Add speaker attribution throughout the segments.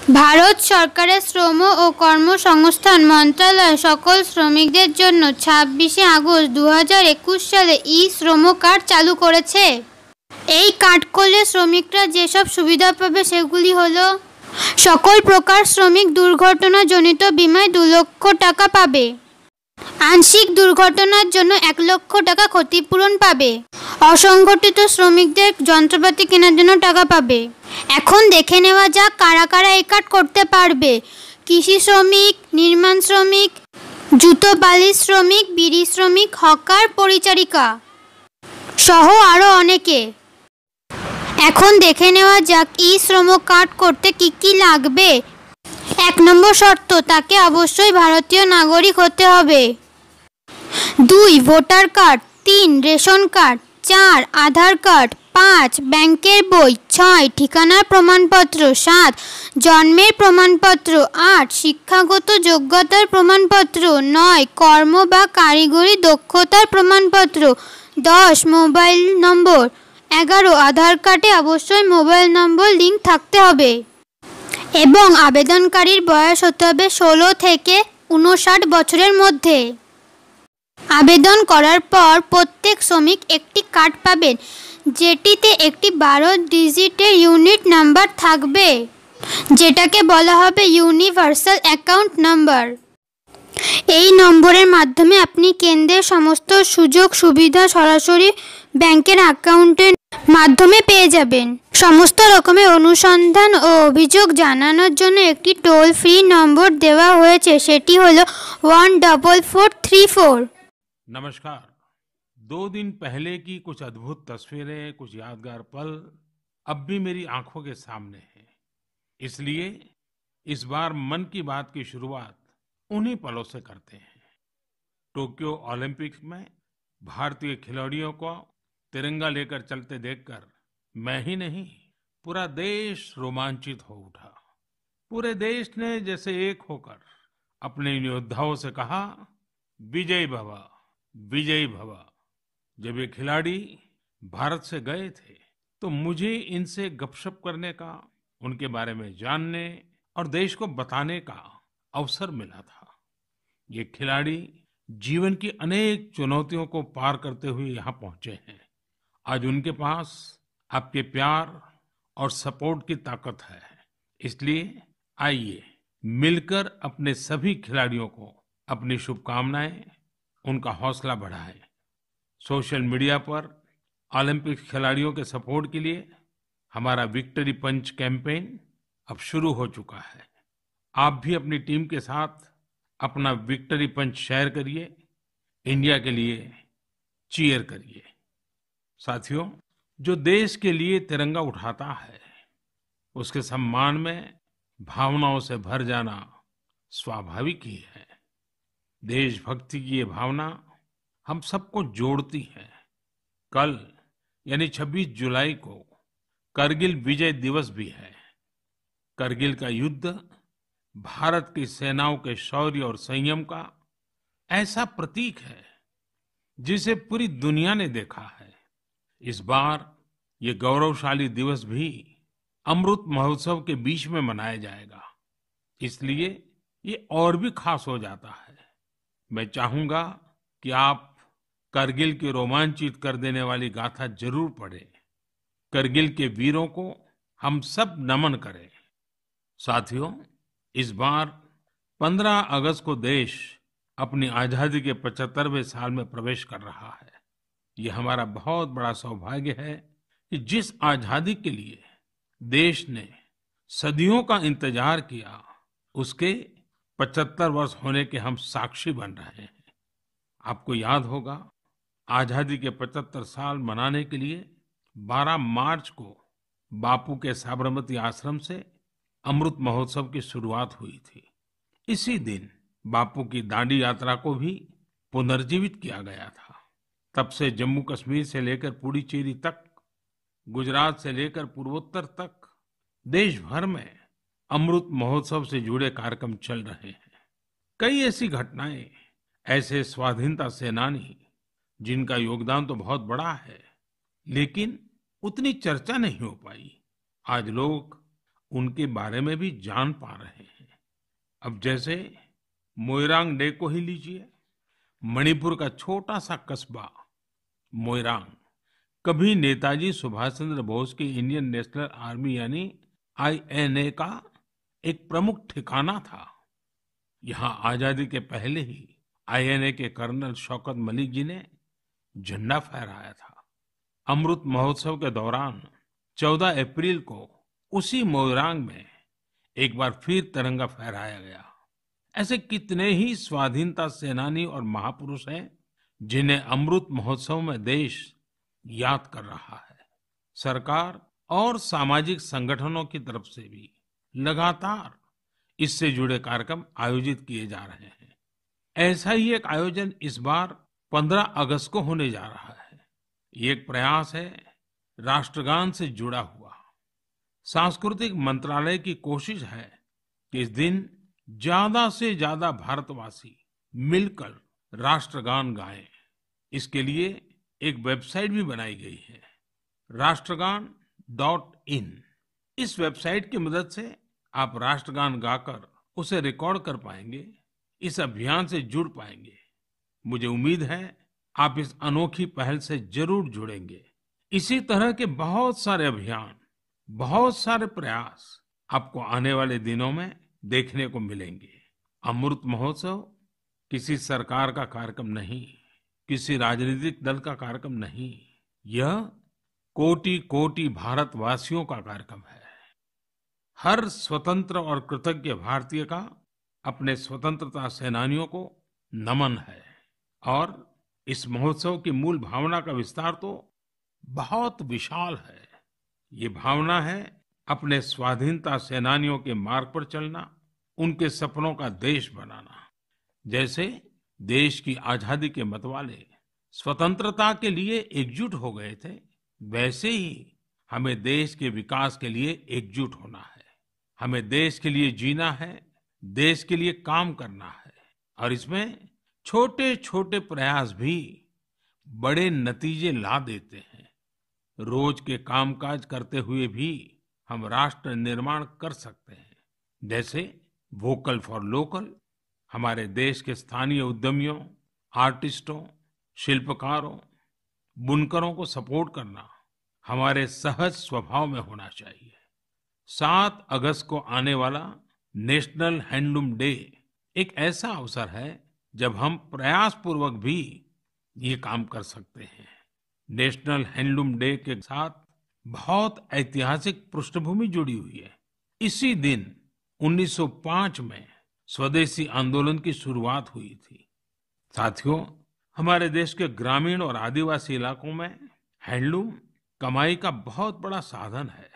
Speaker 1: ভারত সরকারের শ্রম ও কর্মসংস্থান মন্ত্রণালয় সকল শ্রমিকদের জন্য 26শে আগস্ট 2021 সালে ই-শ্রম কার্ড চালু করেছে। এই কার্ড করলে শ্রমিকরা যেসব সুবিধা পাবে সেগুলি হলো: সকল প্রকার শ্রমিক দুর্ঘটনাজনিত বিমায় 2 লক্ষ টাকা পাবে, আংশিক দুর্ঘটনার জন্য 1 লক্ষ টাকা ক্ষতিপূরণ পাবে, অসংগঠিত শ্রমিকদের যন্ত্রপাতি কেনার জন্য টাকা পাবে। এখন দেখে নেওয়া যাক কারা কারা এই কার্ড করতে পারবে। কৃষি শ্রমিক, নির্মাণ শ্রমিক, জুতো বালি শ্রমিক, বিড়ি শ্রমিক, হকার, পরিচারিকা সহ আরও অনেকে। এখন দেখে নেওয়া যাক ই-শ্রম কার্ড করতে কি কি লাগবে। 1 নম্বর শর্ত, তাকে অবশ্যই ভারতীয় নাগরিক হতে হবে। 2 ভোটার কার্ড, 3 রেশন কার্ড, 4 আধার কার্ড, 5 ব্যাংকের বই, 6 ঠিকানার প্রমাণপত্র, 7 জন্মের প্রমাণপত্র, 8 শিক্ষাগত যোগ্যতার প্রমাণপত্র, 9 কর্ম বা কারিগরি দক্ষতার প্রমাণপত্র, 10 মোবাইল নম্বর, 11 আধার কার্ডে অবশ্যই মোবাইল নম্বর লিঙ্ক থাকতে হবে এবং আবেদনকারীর বয়স হতে হবে 16 থেকে 59 বছরের মধ্যে। আবেদন করার পর প্রত্যেক শ্রমিক একটি কার্ড পাবেন, যেটিতে একটি 12 ডিজিটের ইউনিট নাম্বার থাকবে, যেটাকে বলা হবে ইউনিভার্সাল অ্যাকাউন্ট নাম্বার। এই নম্বরের মাধ্যমে আপনি কেন্দ্রের সমস্ত সুযোগ সুবিধা সরাসরি ব্যাংকের অ্যাকাউন্টের মাধ্যমে পেয়ে যাবেন। সমস্ত রকমের অনুসন্ধান ও অভিযোগ জানানোর জন্য একটি টোল ফ্রি নম্বর দেওয়া হয়েছে, সেটি হলো 14434।
Speaker 2: नमस्कार। 2 दिन पहले की कुछ अद्भुत तस्वीरें, कुछ यादगार पल अब भी मेरी आंखों के सामने हैं। इसलिए इस बार मन की बात की शुरुआत उन्हीं पलों से करते हैं। टोक्यो ओलंपिक्स में भारतीय खिलाड़ियों को तिरंगा लेकर चलते देखकर मैं ही नहीं, पूरा देश रोमांचित हो उठा। पूरे देश ने जैसे एक होकर अपने इन योद्धाओं से कहा, विजय भव, विजयी भव। जब ये खिलाड़ी भारत से गए थे तो मुझे इनसे गपशप करने का, उनके बारे में जानने और देश को बताने का अवसर मिला था। ये खिलाड़ी जीवन की अनेक चुनौतियों को पार करते हुए यहाँ पहुंचे हैं। आज उनके पास आपके प्यार और सपोर्ट की ताकत है। इसलिए आइए मिलकर अपने सभी खिलाड़ियों को अपनी शुभकामनाएं, उनका हौसला बढ़ाएं। सोशल मीडिया पर ओलंपिक खिलाड़ियों के सपोर्ट के लिए हमारा विक्ट्री पंच कैंपेन अब शुरू हो चुका है। आप भी अपनी टीम के साथ अपना विक्ट्री पंच शेयर करिए, इंडिया के लिए चीयर करिए। साथियों, जो देश के लिए तिरंगा उठाता है उसके सम्मान में भावनाओं से भर जाना स्वाभाविक ही है। देशभक्ति की ये भावना हम सबको जोड़ती है। कल यानी 26 जुलाई को करगिल विजय दिवस भी है। करगिल का युद्ध भारत की सेनाओं के शौर्य और संयम का ऐसा प्रतीक है जिसे पूरी दुनिया ने देखा है। इस बार ये गौरवशाली दिवस भी अमृत महोत्सव के बीच में मनाया जाएगा, इसलिए ये और भी खास हो जाता है। मैं चाहूंगा कि आप करगिल की रोमांचित कर देने वाली गाथा जरूर पढ़ें। करगिल के वीरों को हम सब नमन करें। साथियों, इस बार 15 अगस्त को देश अपनी आजादी के 75वें साल में प्रवेश कर रहा है। ये हमारा बहुत बड़ा सौभाग्य है कि जिस आजादी के लिए देश ने सदियों का इंतजार किया, उसके 75 वर्ष होने के हम साक्षी बन रहे हैं। आपको याद होगा, आजादी के 75 साल मनाने के लिए 12 मार्च को बापू के साबरमती आश्रम से अमृत महोत्सव की शुरुआत हुई थी। इसी दिन बापू की दांडी यात्रा को भी पुनर्जीवित किया गया था। तब से जम्मू कश्मीर से लेकर पुडुचेरी तक, गुजरात से लेकर पूर्वोत्तर तक देश भर में अमृत महोत्सव से जुड़े कार्यक्रम चल रहे हैं। कई ऐसी घटनाएं, ऐसे स्वाधीनता सेनानी जिनका योगदान तो बहुत बड़ा है, लेकिन उतनी चर्चा नहीं हो पाई। आज लोग उनके बारे में भी जान पा रहे हैं। अब जैसे मोइरांग डे को ही लीजिए। मणिपुर का छोटा सा कस्बा मोइरांग कभी नेताजी सुभाष चंद्र बोस की इंडियन नेशनल आर्मी यानी आईएनए का एक प्रमुख ठिकाना था। यहाँ आजादी के पहले ही आईएनए के कर्नल शौकत मलिक जी ने झंडा फहराया था। अमृत महोत्सव के दौरान 14 अप्रैल को उसी मोइरांग में एक बार फिर तिरंगा फहराया गया। ऐसे कितने ही स्वाधीनता सेनानी और महापुरुष हैं जिन्हें अमृत महोत्सव में देश याद कर रहा है। सरकार और सामाजिक संगठनों की तरफ से भी लगातार इससे जुड़े कार्यक्रम आयोजित किए जा रहे हैं। ऐसा ही एक आयोजन इस बार 15 अगस्त को होने जा रहा है। ये एक प्रयास है राष्ट्रगान से जुड़ा हुआ। सांस्कृतिक मंत्रालय की कोशिश है कि इस दिन ज्यादा से ज्यादा भारतवासी मिलकर राष्ट्रगान गाएं। इसके लिए एक वेबसाइट भी बनाई गई है, राष्ट्रगान.in। इस वेबसाइट की मदद से आप राष्ट्रगान गाकर उसे रिकॉर्ड कर पाएंगे, इस अभियान से जुड़ पाएंगे। मुझे उम्मीद है आप इस अनोखी पहल से जरूर जुड़ेंगे। इसी तरह के बहुत सारे अभियान, बहुत सारे प्रयास आपको आने वाले दिनों में देखने को मिलेंगे। अमृत महोत्सव किसी सरकार का कार्यक्रम नहीं, किसी राजनीतिक दल का कार्यक्रम नहीं, यह कोटि कोटि भारतवासियों का कार्यक्रम है। हर स्वतंत्र और कृतज्ञ भारतीय का अपने स्वतंत्रता सेनानियों को नमन है। और इस महोत्सव की मूल भावना का विस्तार तो बहुत विशाल है। ये भावना है अपने स्वाधीनता सेनानियों के मार्ग पर चलना, उनके सपनों का देश बनाना। जैसे देश की आजादी के मतवाले स्वतंत्रता के लिए एकजुट हो गए थे, वैसे ही हमें देश के विकास के लिए एकजुट होना है। हमें देश के लिए जीना है, देश के लिए काम करना है। और इसमें छोटे छोटे प्रयास भी बड़े नतीजे ला देते हैं। रोज के कामकाज करते हुए भी हम राष्ट्र निर्माण कर सकते हैं। जैसे वोकल फॉर लोकल, हमारे देश के स्थानीय उद्यमियों, आर्टिस्टों, शिल्पकारों, बुनकरों को सपोर्ट करना हमारे सहज स्वभाव में होना चाहिए। 7 अगस्त को आने वाला नेशनल हैंडलूम डे एक ऐसा अवसर है जब हम प्रयास पूर्वक भी ये काम कर सकते हैं। नेशनल हैंडलूम डे के साथ बहुत ऐतिहासिक पृष्ठभूमि जुड़ी हुई है। इसी दिन 1905 में स्वदेशी आंदोलन की शुरुआत हुई थी। साथियों, हमारे देश के ग्रामीण और आदिवासी इलाकों में हैंडलूम कमाई का बहुत बड़ा साधन है।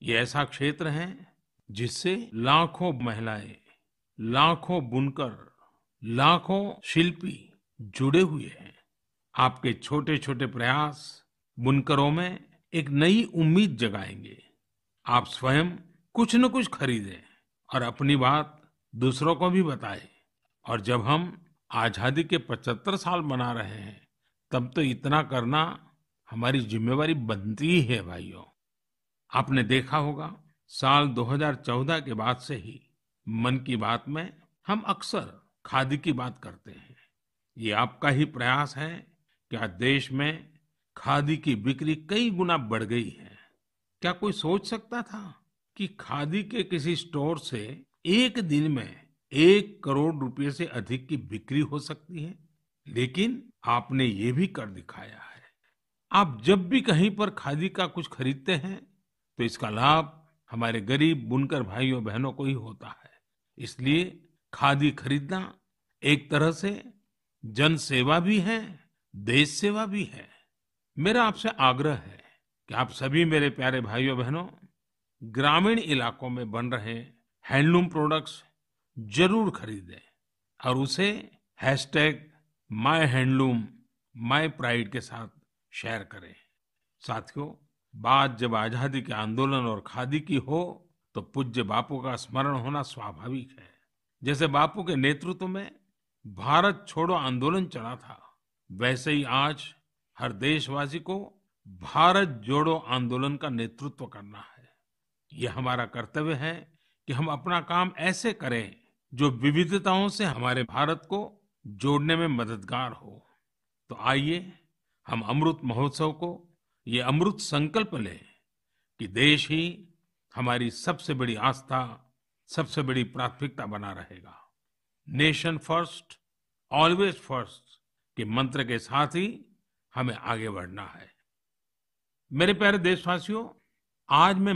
Speaker 2: ये ऐसा क्षेत्र है जिससे लाखों महिलाएं, लाखों बुनकर, लाखों शिल्पी जुड़े हुए हैं। आपके छोटे छोटे प्रयास बुनकरों में एक नई उम्मीद जगाएंगे। आप स्वयं कुछ न कुछ खरीदें और अपनी बात दूसरों को भी बताएं। और जब हम आजादी के 75 साल मना रहे हैं, तब तो इतना करना हमारी जिम्मेवारी बनती ही है भाइयों। आपने देखा होगा, साल 2014 के बाद से ही मन की बात में हम अक्सर खादी की बात करते हैं। ये आपका ही प्रयास है कि आज देश में खादी की बिक्री कई गुना बढ़ गई है। क्या कोई सोच सकता था कि खादी के किसी स्टोर से एक दिन में 1 करोड़ रुपए से अधिक की बिक्री हो सकती है? लेकिन आपने ये भी कर दिखाया है। आप जब भी कहीं पर खादी का कुछ खरीदते हैं तो इसका लाभ हमारे गरीब बुनकर भाइयों बहनों को ही होता है। इसलिए खादी खरीदना एक तरह से जन सेवा भी है, देश सेवा भी है। मेरा आपसे आग्रह है कि आप सभी मेरे प्यारे भाइयों बहनों ग्रामीण इलाकों में बन रहे हैंडलूम प्रोडक्ट्स जरूर खरीदें और उसे #myhandloom mypride के साथ शेयर करें। साथियों, बात जब आजादी के आंदोलन और खादी की हो तो पूज्य बापू का स्मरण होना स्वाभाविक है। जैसे बापू के नेतृत्व में भारत छोड़ो आंदोलन चला था, वैसे ही आज हर देशवासी को भारत जोड़ो आंदोलन का नेतृत्व करना है। ये हमारा कर्तव्य है कि हम अपना काम ऐसे करें जो विविधताओं से हमारे भारत को जोड़ने में मददगार हो। तो आइए हम अमृत महोत्सव को ये अमृत संकल्प लें कि देश ही हमारी सबसे बड़ी आस्था, सबसे बड़ी प्राथमिकता बना रहेगा। नेशन फर्स्ट, ऑलवेज फर्स्ट के मंत्र के साथ ही हमें आगे बढ़ना है। मेरे प्यारे देशवासियों, आज मैं